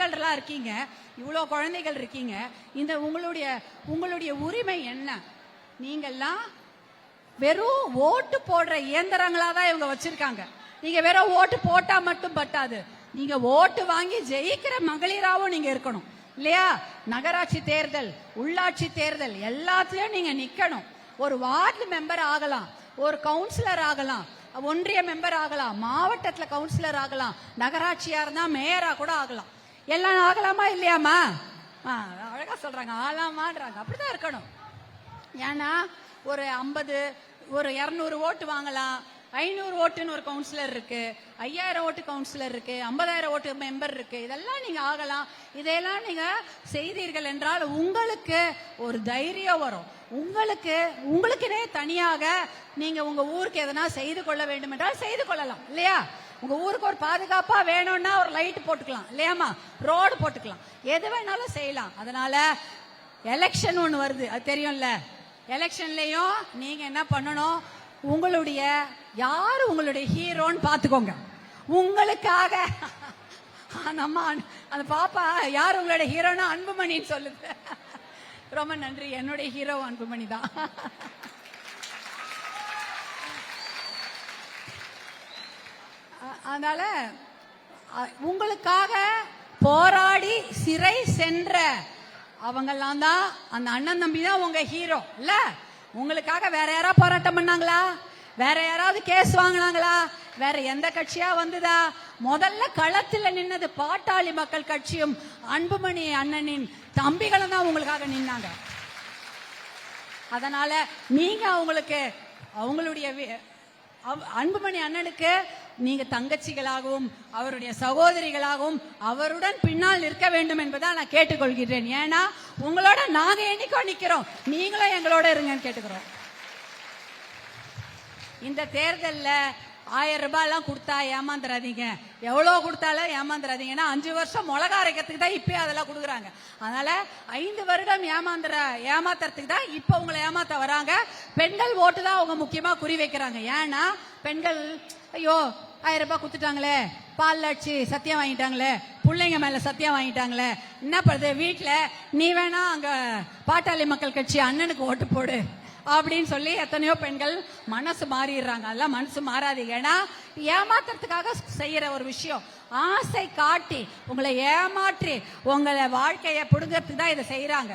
பெண்கள்லாம் இருக்கீங்க, இவ்வளோ குழந்தைகள் இருக்கீங்க, இந்த உங்களுடைய உரிமை என்ன? நீங்கெல்லாம் வெறும் ஓட்டு போடுற இயந்திரங்களா தான் இவங்க வச்சிருக்காங்க. நீங்க வெறும் ஓட்டு போட்டா மட்டும் பட்டாது, நீங்க ஓட்டு வாங்கி ஜெயிக்கிற மகளிராவும் நீங்க இருக்கணும் இல்லையா? நகராட்சி தேர்தல், உள்ளாட்சி தேர்தல் எல்லாத்துலயும் நீங்க நிக்கணும். ஒரு வார்டு மெம்பர் ஆகலாம், ஒரு கவுன்சிலர் ஆகலாம், ஒன்றிய மெம்பர் ஆகலாம், மாவட்டத்துல கவுன்சிலர் ஆகலாம், நகராட்சியா இருந்தா மேயரா கூட ஆகலாம். எல்லாம் ஆகலாமா இல்லையாமா? அழகா சொல்றாங்க, ஆகலாமான்றாங்க. அப்படிதான் இருக்கணும். ஏன்னா ஒரு 50 ஒரு 200 ஓட்டு வாங்கலாம், 500 ஓட்டுன்னு ஒரு கவுன்சிலர் இருக்கு, 5000 ஓட்டு கவுன்சிலர் இருக்கு, 50000 ஓட்டு மெம்பர் இருக்கு. இதெல்லாம் நீங்க ஆகலாம். இதையெல்லாம் நீங்க செய்தீர்கள் என்றால் உங்களுக்கு ஒரு தைரியம் வரும். உங்களுக்குனே தனியாக நீங்க உங்க ஊருக்கு எதனா செய்து கொள்ள வேண்டும் என்றால் செய்து கொள்ளலாம் இல்லையா? உங்க ஊருக்கு ஒரு பாதுகாப்பா வேணும்னா ஒரு லைட் போட்டுக்கலாம் இல்லையாமா? ரோடு போட்டுக்கலாம், எது வேணாலும் செய்யலாம். அதனால எலெக்ஷன் ஒண்ணு வருது, அது தெரியும்ல. எலெக்ஷன்லயும் நீங்க என்ன பண்ணணும், யாரு உங்களுடைய ஹீரோன்னு பாத்துக்கோங்க. உங்களுக்காக நம்ம அந்த பாப்பா யார் உங்களுடைய ஹீரோனா அன்புமணின்னு சொல்லுது. ரொம்ப நன்றி, என்னுடைய ஹீரோ அன்புமணி தான். அதனால உங்களுக்காக போராடி சிறை சென்ற அவங்கெல்லாம் தான், அந்த அண்ணன் தம்பி தான் உங்க ஹீரோ இல்ல. உங்களுக்காக வேற யாராவது போராட்டம் பண்ணாங்களா? வேற யாராவது கேஸ் வாங்கினாங்களா? வேற எந்த கட்சியா வந்துதா? முதல்ல களத்தில் நின்னது பாட்டாளி மக்கள் கட்சியும் அன்புமணி அண்ணனின் தம்பிகளும் தான் உங்களுக்காக நின்னாங்க. அதனால நீங்க அவங்களுடைய அன்புமணி அண்ணனுக்கு நீங்க தங்கச்சிகளாகவும் அவருடைய சகோதரிகளாகவும் அவருடன் பின்னால் நிற்க வேண்டும் என்பதை நான் கேட்டுக்கொள்கிறேன். ஏன்னா உங்களோட நாங்க என்னைக்கோ நிக்கிறோம், நீங்களும் எங்களோட இருங்கன்னு கேட்டுக்கிறோம். இந்த தேர்தல்ல 1000 ரூபாய் எல்லாம் கொடுத்தா ஏமாந்துடாதீங்க, எவ்வளவு கொடுத்தாலும் ஏமாந்துடாதீங்க. ஏன்னா 5 வருஷம் மிளகா அரைக்கிறதுக்கு தான் இப்பயே அதெல்லாம் கொடுக்குறாங்க. அதனால 5 வருடம் ஏமாத்துறதுக்கு தான் இப்ப உங்களை ஏமாத்த வராங்க. பெண்கள் ஓட்டு தான் அவங்க முக்கியமா குறி வைக்கிறாங்க. ஏன்னா பெண்கள் ஐயோ 1000 ரூபாய் கொடுத்துட்டாங்களே, பால் அடிச்சு சத்தியம் வாங்கிட்டாங்களே, பிள்ளைங்க மேல சத்தியம் வாங்கிட்டாங்களே, என்ன பண்ணுது வீட்டுல, நீ வேணா அங்க பாட்டாளி மக்கள் கட்சி அண்ணனுக்கு ஓட்டு போடு அப்படின்னு சொல்லி எத்தனையோ பெண்கள் மனசு மாறிடுறாங்க. அதெல்லாம் மனசு மாறாதீங்க. ஏன்னா ஏமாத்துறதுக்காக செய்யற ஒரு விஷயம், ஆசை காட்டி உங்களை ஏமாற்றி உங்களை வாழ்க்கையை புடுங்கிறதுக்கு தான் இதை செய்யறாங்க.